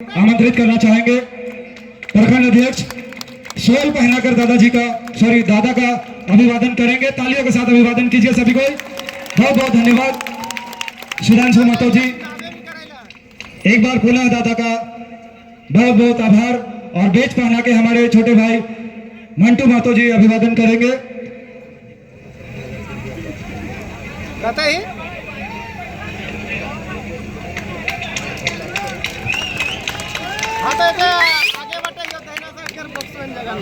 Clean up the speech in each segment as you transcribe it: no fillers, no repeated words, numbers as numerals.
आमंत्रित करना चाहेंगे प्रखंड अध्यक्ष शॉल पहनाकर दादा का अभिवादन करेंगे। तालियों के साथ अभिवादन कीजिए सभी को। बहुत बहुत धन्यवाद सुधांशु महतो जी। एक बार पुनः दादा का बहुत बहुत आभार। और बेच पहना के हमारे छोटे भाई मंटू महतो जी अभिवादन करेंगे। आगे बढ़े बॉक्स में जगह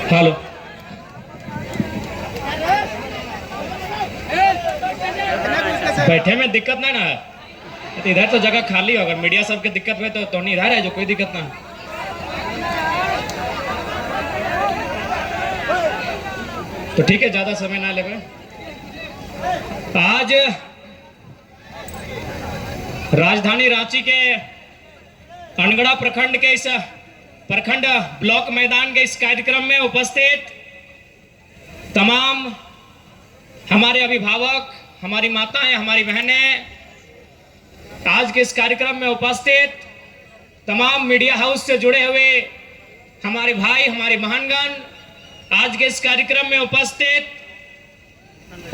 हेलो, बैठे में दिक्कत नहीं ना है तो इधर तो जगह खाली हो। अगर मीडिया सब के दिक्कत हुए तो नहीं इधर है जो कोई दिक्कत ना है। तो ठीक है, ज्यादा समय ना लेवे। आज राजधानी रांची के अनगढ़ा प्रखंड के इस प्रखंड ब्लॉक मैदान के इस कार्यक्रम में उपस्थित तमाम हमारे अभिभावक, हमारी माताएं, हमारी बहनें, आज के इस कार्यक्रम में उपस्थित तमाम मीडिया हाउस से जुड़े हुए हमारे भाई, हमारे बहनगण, आज के इस कार्यक्रम में उपस्थित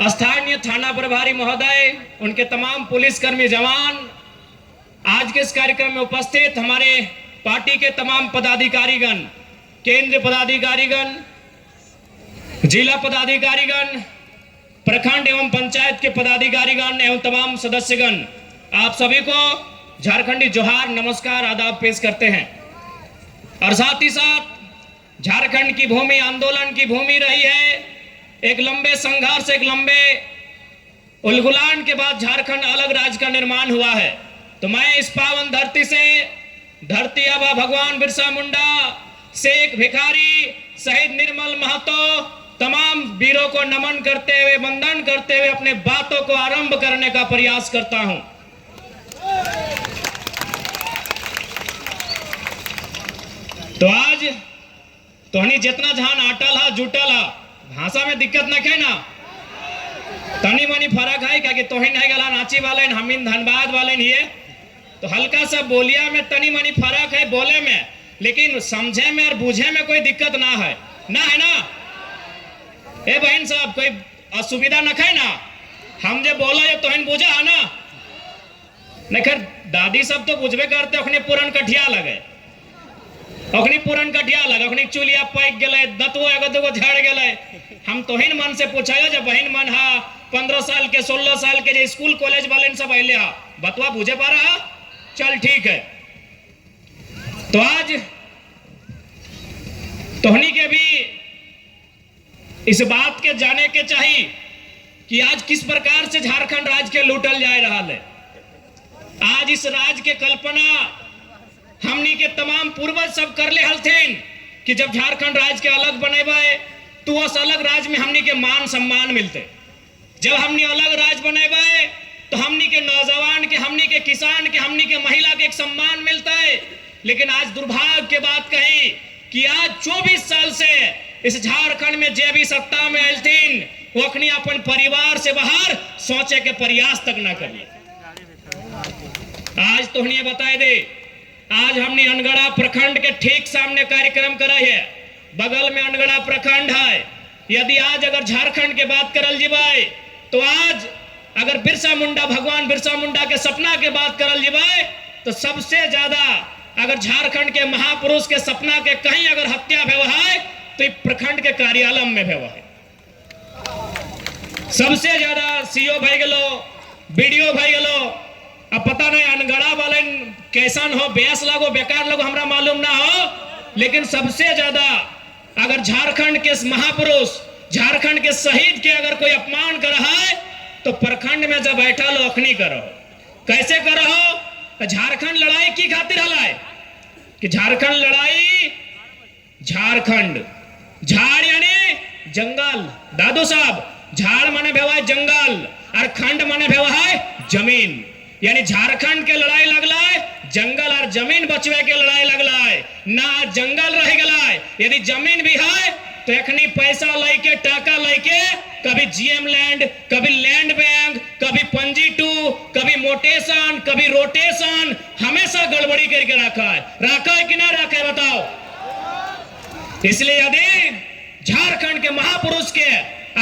स्थानीय थाना प्रभारी महोदय, उनके तमाम पुलिसकर्मी जवान, आज के इस कार्यक्रम में उपस्थित हमारे पार्टी के तमाम पदाधिकारीगण, केंद्रीय पदाधिकारीगण, जिला पदाधिकारीगण, प्रखंड एवं पंचायत के पदाधिकारीगण एवं तमाम सदस्यगण, आप सभी को झारखंडी जोहार, नमस्कार, आदाब पेश करते हैं। और साथ ही साथ झारखंड की भूमि आंदोलन की भूमि रही है। एक लंबे संघर्ष, एक लंबे उलगुलान के बाद झारखंड अलग राज्य का निर्माण हुआ है। तो मैं इस पावन धरती से, धरती आबा भगवान बिरसा मुंडा, शेख भिखारी, शहीद निर्मल महतो, तमाम वीरों को नमन करते हुए, वंदन करते हुए अपने बातों को आरंभ करने का प्रयास करता हूं। तो आज तोहनी जितना जहां अटल हा, जुटल हा, भाषा में दिक्कत न है ना, तनी मनी फर्क है क्या कि तोहिन है गला नाची वाले, हमीन धनबाद वाले ये, तो हल्का सा बोलिया में तनी मनी फर्क है बोले में, लेकिन समझे में और बूझे में कोई दिक्कत ना है ना। ए बहन साहब, कोई असुविधा न है ना? हम जो बोला ये तोहिन बुझा है ना? नहीं खैर दादी सब तो बुझबे करते, अखनी पुरन कठिया लगे, अखनी पुरन कठिया लगे, अखनी चुलिया पैक गए, दतवो एगो दुगो झड़ गए। हम तोहिन मन से पूछायो जब बहन मन हा 15 साल के 16 साल के जो स्कूल कॉलेज वाले सब अले हा, बतवा बुझे पा रहा? चल ठीक है। तो आज तोहनी के भी इस बात के जाने के चाहिए कि आज किस प्रकार से झारखंड राज्य के लूटल जा रहा है। आज इस राज्य के कल्पना हमनी के तमाम पूर्वज सब कर ले हलथिन कि जब झारखंड राज्य के अलग बनेबे तो उस अलग राज्य में हमनी के मान सम्मान मिलते। जब हमनी अलग राज्य बनेबे तो हमनी के नौजवान के, हमनी के किसान के, हमनी के महिला के एक सम्मान मिलता है। लेकिन आज दुर्भाग्य के बात कही कि आज 24 साल से इस झारखंड में जे भी सत्ता में आलथिन वो अखनी अपन परिवार से बाहर सोचे के प्रयास तक ना करिए। आज तो नहीं बताए दे, आज हमने अनगढ़ा प्रखंड के ठीक सामने कार्यक्रम करा है, बगल में अनगढ़ा प्रखंड है। यदि आज अगर झारखंड के बात करल जीवाए तो आज अगर बिरसा मुंडा, भगवान बिरसा मुंडा के सपना के बात करल जीवाए तो सबसे ज्यादा अगर झारखंड के महापुरुष के सपना के कहीं अगर हत्या भेवा है तो प्रखंड के कार्यालय में भेवा है। सबसे ज्यादा सीओ भाई गलो, बीडीओ भाई गलो। अब पता नहीं अनगढ़ा वाले कैसन हो, बेस लगो, बेकार लगो, हमरा मालूम ना हो, लेकिन सबसे ज्यादा अगर झारखंड के महापुरुष, झारखंड के शहीद के अगर कोई अपमान कर रहा है तो प्रखंड में जब बैठा लो अखनी करो। कैसे करो? झारखंड लड़ाई की खातिर हलाए कि झारखंड लड़ाई, झारखंड, झाड़ यानी जंगल, दादू साहब, झाड़ माने भेवा है जंगल और खंड माने भेवा है जमीन। यानी झारखंड के लड़ाई लगला है जंगल और जमीन बचवे के लड़ाई लगला है ना, जंगल रह गला है। यदि जमीन भी है तो एखनी पैसा लेके टाका लेके कभी जीएम लैंड, कभी लैंड बैंक, कभी पंजी टू, कभी मोटेशन, कभी रोटेशन, हमेशा गड़बड़ी करके रखा है कि ना रखा है बताओ। इसलिए यदि झारखंड के महापुरुष के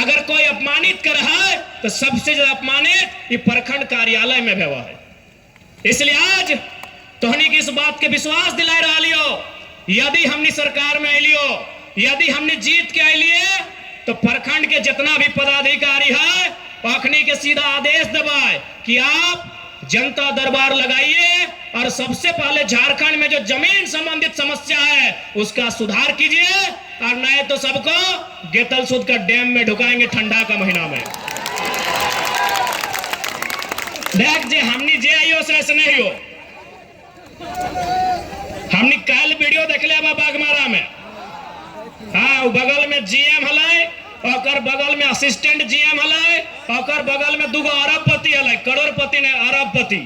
अगर कोई अपमानित कर रहा है तो सबसे ज्यादा अपमानित ये प्रखंड कार्यालय में हुआ है। इसलिए आज तोहनी की इस बात के विश्वास दिला रहा लियो, यदि हमने सरकार में आइलियो, यदि हमने जीत के आइलिए तो प्रखंड के जितना भी पदाधिकारी है अखनी के सीधा आदेश दबाए कि आप जनता दरबार लगाइए और सबसे पहले झारखंड में जो जमीन संबंधित समस्या है उसका सुधार कीजिए, और नहीं तो सबको गेतल सूद का डैम में ढुकाएंगे ठंडा का महीना में। देख जे हमनी जे आइयो से ऐसे नहीं हो। हमनी कल वीडियो देख ले बागमारा में, हाँ बगल में जीएम हलाई, और बगल में असिस्टेंट जीएम हलाई, और बगल में दूगो अरबपति हलाई, करोड़पति ने अरबपति,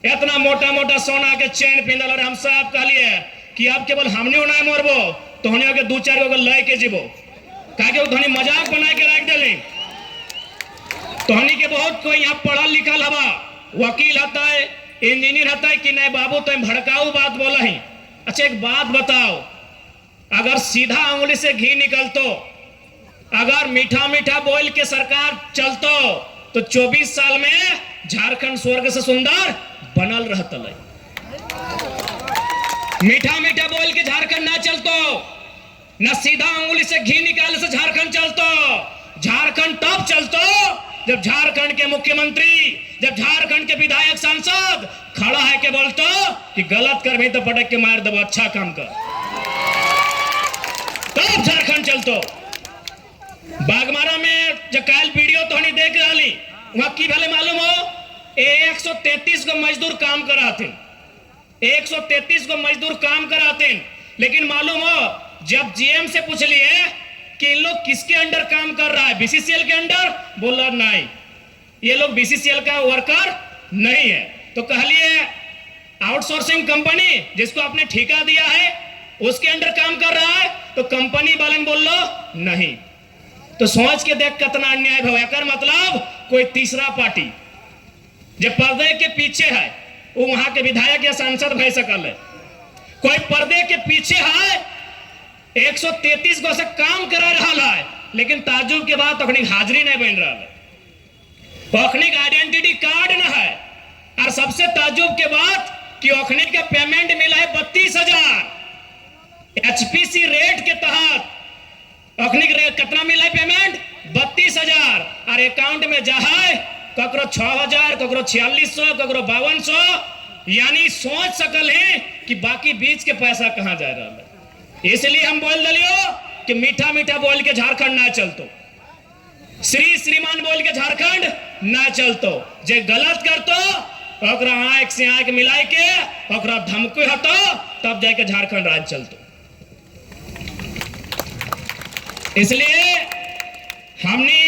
इतना मोटा मोटा सोना के चैन पिंदल। और हम सब कहलिए कि अब केवल हमने उन्हें मोरबो तो होने के दो चार गो लय के जीवो, काहे धनी मजाक बना के रख देली। तोहनी के बहुत कोई यहाँ पढ़ल लिखल हवा, वकील हता है, इंजीनियर हता है कि नहीं बाबू तुम भड़काऊ बात बोला ही। अच्छा एक बात बताओ, अगर सीधा उंगली से घी निकलतो, अगर मीठा मीठा बोल के सरकार चलतो तो 24 साल में झारखंड स्वर्ग से सुंदर बनल रहता। मीठा मीठा बोल के झारखंड ना चलतो, न सीधा उंगली से घी निकाले से झारखंड चलतो। झारखंड तब चलतो जब झारखंड के मुख्यमंत्री, जब झारखंड के विधायक सांसद खड़ा है के बोलतो कि गलत कर भी तो पटक के मार दबो, अच्छा काम कर, तब झारखंड चलतो। बागमारा में जो कल वीडियो तो नहीं देख रही वहां की भले मालूम हो 133 को मजदूर काम कराते, 133 को मजदूर काम कराते, लेकिन मालूम हो जब जीएम से पूछ लिए कि इन लोग किसके अंडर काम कर रहा है, बीसीसीएल के अंडर, बोला नहीं ये लोग बीसीसीएल का वर्कर नहीं है। तो कह लिए आउटसोर्सिंग कंपनी जिसको आपने ठेका दिया है उसके अंडर काम कर रहा है, तो कंपनी वाले बोल लो नहीं। तो सोच के देख कितना अन्याय भवा, मतलब कोई तीसरा पार्टी जो पर्दे के पीछे है वो वहां के विधायक या सांसद भय सकल है, कोई पर्दे के पीछे है 133 को से काम करा रहा है, लेकिन ताजुब के बाद तखनिक हाजिरी नहीं बन रहा है, तखनिक आइडेंटिटी कार्ड न है, और सबसे ताजुब के बाद कि अखनिक का पेमेंट मिला है 32,000 एचपीसी रेट के तहत। अखनिक रेट कितना मिला है पेमेंट 32,000, और अकाउंट में जहां ककरो 6,000, ककरो 4600, ककरो 5200, यानी सोच सकल है कि बाकी बीच के पैसा कहां जा रहा है। इसलिए हम बोल दिलियो कि मीठा मीठा बोल के झारखंड ना चलतो, श्री श्रीमान बोल के झारखंड ना चलतो, जे गलत करतो ओकरा आंख से आंख मिलाए के ओकरा धमकी हतो तब जाके झारखंड राज्य चलतो। इसलिए हमने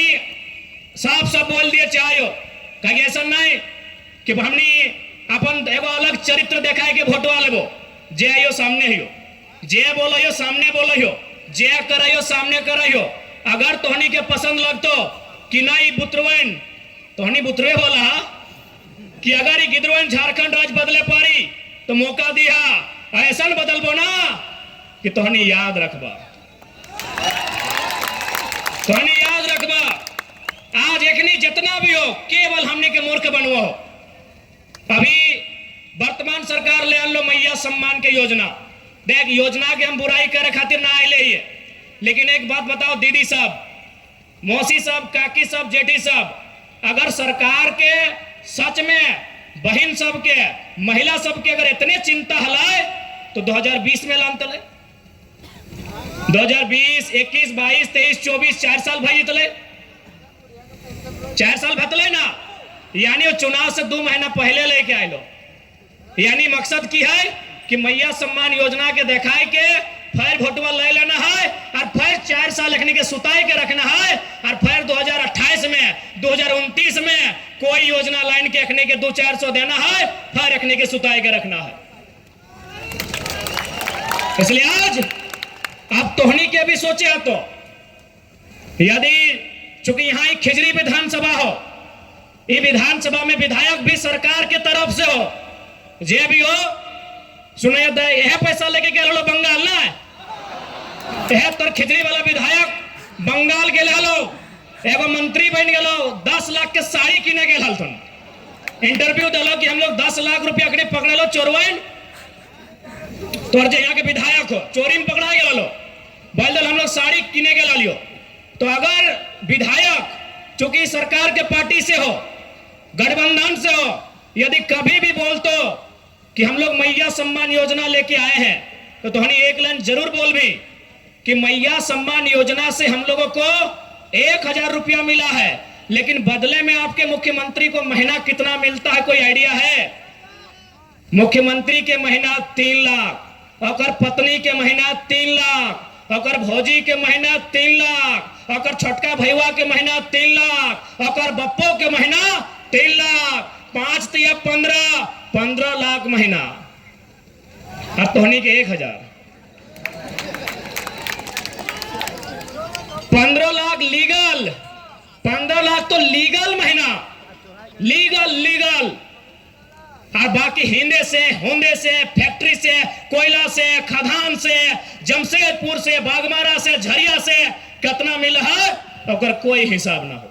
साफ साफ बोल दिए चाहिए कहीं ऐसा नहीं कि हमने अपन एगो अलग चरित्र दिखाए के वोटवा लेबो, जे आइयो सामने हियो, जे बोलो सामने बोलो, जे करो सामने करो। अगर तोहनी के पसंद लगतो कि नहीं बुतरवन, तोहनी बुतरे बोला कि अगर ये गिदरवन झारखंड राज्य बदले पारी तो मौका दिया, ऐसा बदलबो ना कि तोहनी याद रखबा, तोहनी याद रखबा। आज एकनी जितना भी हो केवल हमने के मूर्ख बनवो। अभी वर्तमान सरकार ले आलो मैया सम्मान के योजना, देख योजना के हम बुराई करे खातिर ना आए ही, लेकिन एक बात बताओ दीदी सब, मौसी सब, काकी सब, जेठी सब, अगर सरकार के सच में बहन सब के, महिला सब के अगर इतने चिंता हलाए तो 2020 में लान तले, 2020, 21, 22, 23, 24 4 साल भाई तले, 4 साल भतले ना, यानी वो चुनाव से 2 महीना पहले लेके आए लो। यानी मकसद की है कि मैया सम्मान योजना के दिखाए के फिर वोटवा ले लेना है, और फिर 4 साल रखने के सुताई के रखना है, और फिर 2028 में 2029 में कोई योजना लाइन के रखने के 200-400 देना है, फिर रखने के सुताई के रखना है। इसलिए आज आप तोहनी के भी सोचे तो यदि चूंकि यहां एक खिजरी विधानसभा हो, ये विधानसभा में विधायक भी सरकार के तरफ से हो, जे भी हो सुने यह पैसा लेके गए लो बंगाल ना, यह तर खिजरी वाला विधायक बंगाल गेल हलो, एगो मंत्री बन गेलो, 10 लाख के साड़ी किने गेल हलथुन, इंटरव्यू दिलो कि हम लोग 10 लाख रुपया के पकड़े लो चोरवाइन, तोर जे यहाँ के विधायक हो चोरी में पकड़ा गेल लो, बोल दल हम लोग साड़ी किने गेल लियो। तो अगर विधायक चूंकि सरकार के पार्टी से हो, गठबंधन से हो, यदि कभी भी बोलतो कि हम लोग मैया सम्मान योजना लेके आए हैं, तो तुहनी एक लाइन जरूर बोल भी कि मैया सम्मान योजना से हम लोगों को 1000 रुपया मिला है, लेकिन बदले में आपके मुख्यमंत्री को महीना कितना मिलता है, कोई आइडिया है? मुख्यमंत्री के महीना 3 लाख, और पत्नी के महीना 3 लाख, और भौजी के महीना 3 लाख, और छोटका भैया के महीना 3 लाख, और बप्पो के महीना 3 लाख, 5 या 15 लाख महीना। अब तोहनी के 1000, 15 लाख लीगल, 15 लाख तो लीगल महीना, लीगल, और बाकी हिंदे से, होंदे से, फैक्ट्री से, कोयला से, खदान से, जमशेदपुर से, बागमारा से, झरिया से कितना मिला है और कोई हिसाब ना हो।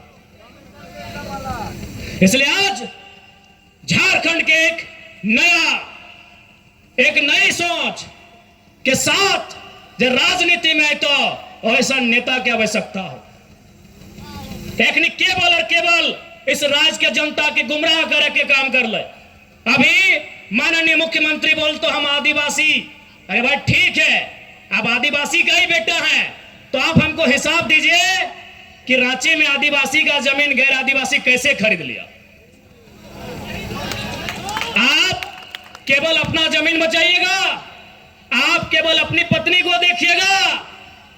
इसलिए आज झारखंड के एक नई सोच के साथ जो राजनीति में तो ऐसा नेता की आवश्यकता हो, एक केवल और केवल इस राज्य के जनता के गुमराह करे के काम कर ले। अभी माननीय मुख्यमंत्री बोल तो हम आदिवासी, अरे भाई ठीक है, आप आदिवासी का ही बेटा है, तो आप हमको हिसाब दीजिए कि रांची में आदिवासी का जमीन गैर आदिवासी कैसे खरीद लिया। आप केवल अपना जमीन बचाइएगा, आप केवल अपनी पत्नी को देखिएगा,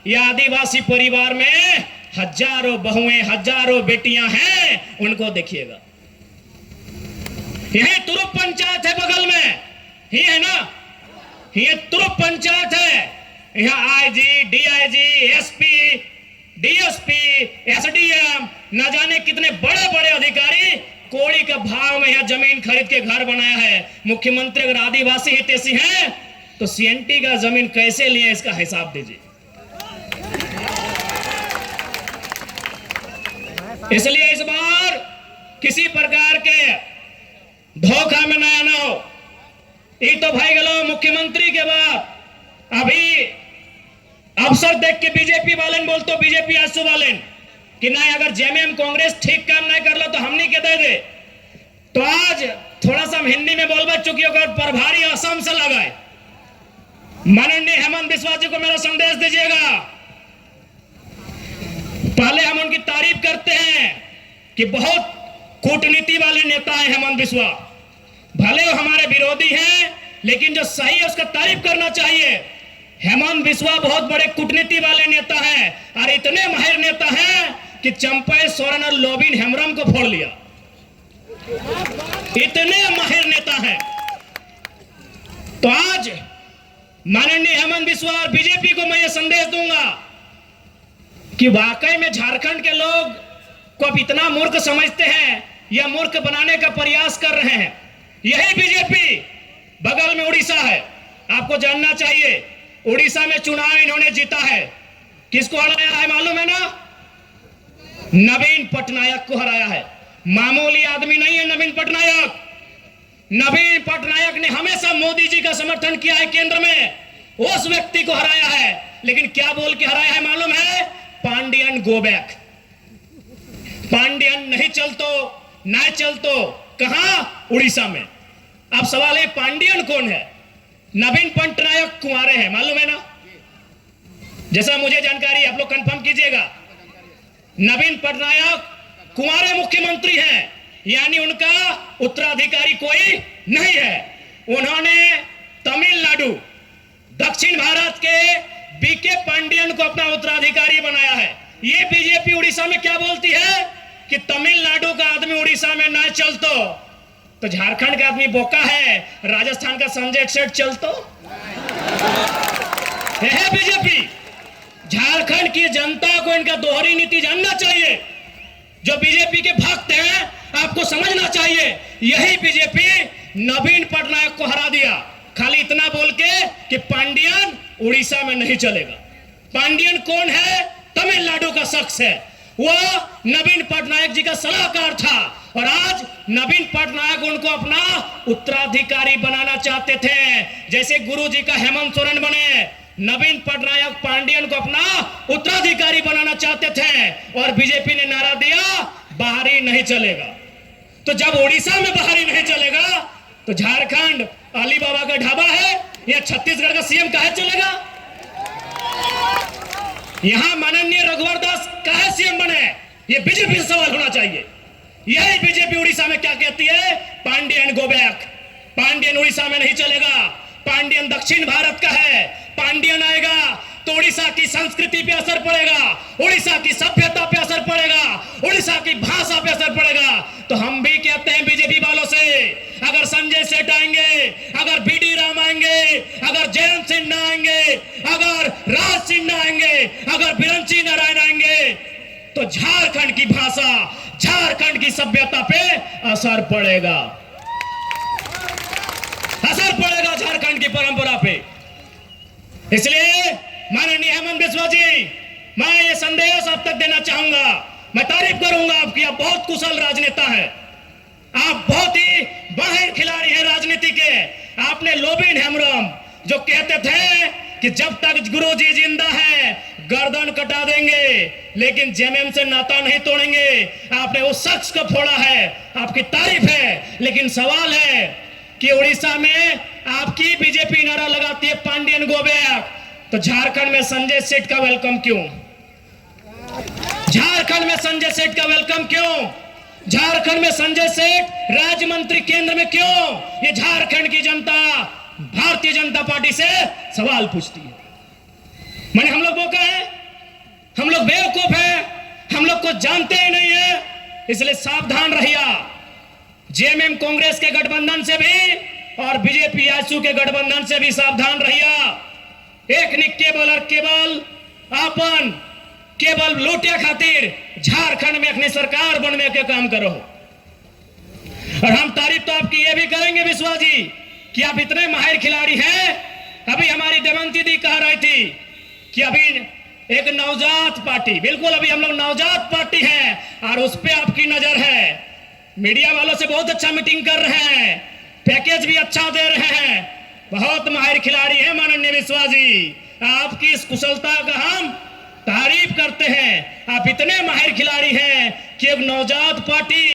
या आदिवासी परिवार में हजारों बहुएं, हजारों बेटियां हैं, उनको देखिएगा। यह तुरुप पंचायत है बगल में, ही है ना, ये तुरुप पंचायत है, यहाँ IG, DIG, SP, DSP, SDM, न जाने कितने बड़े बड़े अधिकारी कोड़ी के भाव में यहाँ जमीन खरीद के घर बनाया है। मुख्यमंत्री अगर आदिवासी हितैषी हैं तो सीएनटी का जमीन कैसे लिए, इसका हिसाब दीजिए। इसलिए इस बार किसी प्रकार के धोखा में नया ना हो। ये तो भाई गलो मुख्यमंत्री के बाद अभी अवसर देख के बीजेपी वाले बोल तो बीजेपी आसू वाले कि नहीं, अगर जेएमएम कांग्रेस ठीक काम नहीं कर लो तो हमनी के दे दे। तो आज थोड़ा सा हम हिंदी में बोलबा चुकी अगर प्रभारी असम से लगाए, माननीय हेमंत बिस्वा जी को मेरा संदेश दीजिएगा। पहले हम उनकी तारीफ करते हैं कि बहुत कूटनीति वाले नेता है हेमंत बिस्वा, भले वो हमारे विरोधी हैं, लेकिन जो सही है उसका तारीफ करना चाहिए। हेमंत बिस्वा बहुत बड़े कूटनीति वाले नेता हैं, और इतने माहिर नेता हैं कि चंपा सोरेन और लोबिन हेम्ब्रम को फोड़ लिया, इतने माहिर नेता हैं। तो आज माननीय हेमंत बिस्वा और बीजेपी को मैं ये संदेश दूंगा कि वाकई में झारखंड के लोग को अब इतना मूर्ख समझते हैं या मूर्ख बनाने का प्रयास कर रहे हैं। यही बीजेपी बगल में उड़ीसा है, आपको जानना चाहिए, उड़ीसा में चुनाव इन्होंने जीता है, किसको हराया है मालूम है ना? नवीन पटनायक को हराया है। मामूली आदमी नहीं है नवीन पटनायक। नवीन पटनायक ने हमेशा मोदी जी का समर्थन किया है केंद्र में, उस व्यक्ति को हराया है। लेकिन क्या बोल के हराया है मालूम है? पांडियन गो बैक, पांडियन नहीं चलतो कहां? उड़ीसा में। अब सवाल है पांडियन कौन है? नवीन पटनायक कुंवारे हैं, मालूम है ना? जैसा मुझे जानकारी, आप लोग कंफर्म कीजिएगा। नवीन पटनायक कुंवारे मुख्यमंत्री हैं, यानी उनका उत्तराधिकारी कोई नहीं है। उन्होंने तमिलनाडु, दक्षिण भारत के बीके पांडियन को अपना उत्तराधिकारी बनाया है। ये बीजेपी उड़ीसा में क्या बोलती है कि तमिलनाडु का आदमी उड़ीसा में ना चलतो, तो झारखंड का आदमी बोका है, राजस्थान का संजय सेठ चलतो। यह है बीजेपी। झारखंड की जनता को इनका दोहरी नीति जानना चाहिए। जो बीजेपी के भक्त हैं, आपको समझना चाहिए, यही बीजेपी नवीन पटनायक को हरा दिया, खाली इतना बोल के कि पांडियन उड़ीसा में नहीं चलेगा। पांडियन कौन है? तमिलनाडु का शख्स है। वह नवीन पटनायक जी का सलाहकार था और आज नवीन पटनायक उनको अपना उत्तराधिकारी बनाना चाहते थे। जैसे गुरु जी का हेमंत सोरेन बने, नवीन पटनायक पांडियन को अपना उत्तराधिकारी बनाना चाहते थे और बीजेपी ने नारा दिया, बाहरी नहीं चलेगा। तो जब उड़ीसा में बाहरी नहीं चलेगा तो झारखंड अली बाबा का ढाबा है या छत्तीसगढ़ का सीएम काहे चलेगा? यहां माननीय रघुवर दास काहे सीएम बने? ये बीजेपी से सवाल होना चाहिए। यही बीजेपी उड़ीसा में क्या कहती है? Pandian go back. पांडियन उड़ीसा में नहीं चलेगा। पांडियन दक्षिण भारत का है। पांडियन आएगा तो उड़ीसा की संस्कृति पे असर पड़ेगा, उड़ीसा की सभ्यता पे असर पड़ेगा, उड़ीसा की भाषा पे असर पड़ेगा। तो हम भी कहते हैं बीजेपी वालों से, अगर संजय सेठ आएंगे, अगर बीडी राम आएंगे, अगर जयंत सिन्हा आएंगे, अगर राज सिन्हा आएंगे, अगर बिरंची नारायण आएंगे, तो झारखंड की भाषा, झारखंड की सभ्यता पे असर पड़ेगा, असर पड़ेगा झारखंड की परंपरा पे। इसलिए माननीय हेमंत बिस्वा जी, मैं ये संदेश आप तक देना चाहूंगा। मैं तारीफ करूंगा आपकी, आप बहुत कुशल राजनेता है, आप बहुत ही माहिर खिलाड़ी हैं राजनीति के। आपने लोबिन हेम्ब्रम जो कहते थे कि जब तक गुरु जी जिंदा है गर्दन कटा देंगे लेकिन जेएमएम से नाता नहीं तोड़ेंगे, आपने उस शख्स को फोड़ा है, आपकी तारीफ है। लेकिन सवाल है कि उड़ीसा में आपकी बीजेपी नारा लगाती है पांडियन गो बैक, तो झारखंड में संजय सेठ का वेलकम क्यों? झारखंड में संजय सेठ का वेलकम क्यों? झारखंड में संजय सेठ राज्य मंत्री केंद्र में क्यों? ये झारखंड की जनता भारतीय जनता पार्टी से सवाल पूछती है। माने हम लोग बोका है, हम लोग बेवकूफ है, हम लोग को जानते ही नहीं है। इसलिए सावधान रहिए। जेएमएम कांग्रेस के गठबंधन से भी और बीजेपी आजसू के गठबंधन से भी सावधान रहिए। एक ने केवल और केवल अपन केवल लूटे खातिर झारखंड में अपनी सरकार बनने के काम करो। और हम तारीफ तो आपकी ये भी करेंगे विश्वास जी कि आप इतने माहिर खिलाड़ी हैं। अभी हमारी देवंती दी कह रही थी कि अभी एक नवजात पार्टी, बिल्कुल अभी हम लोग नवजात पार्टी हैं और उस पर आपकी नजर है। मीडिया वालों से बहुत अच्छा मीटिंग कर रहे हैं, पैकेज भी अच्छा दे रहे हैं, बहुत माहिर खिलाड़ी हैं माननीय विश्वास जी। आपकी इस कुशलता का हम तारीफ करते हैं। आप इतने माहिर खिलाड़ी हैं कि एक नवजात पार्टी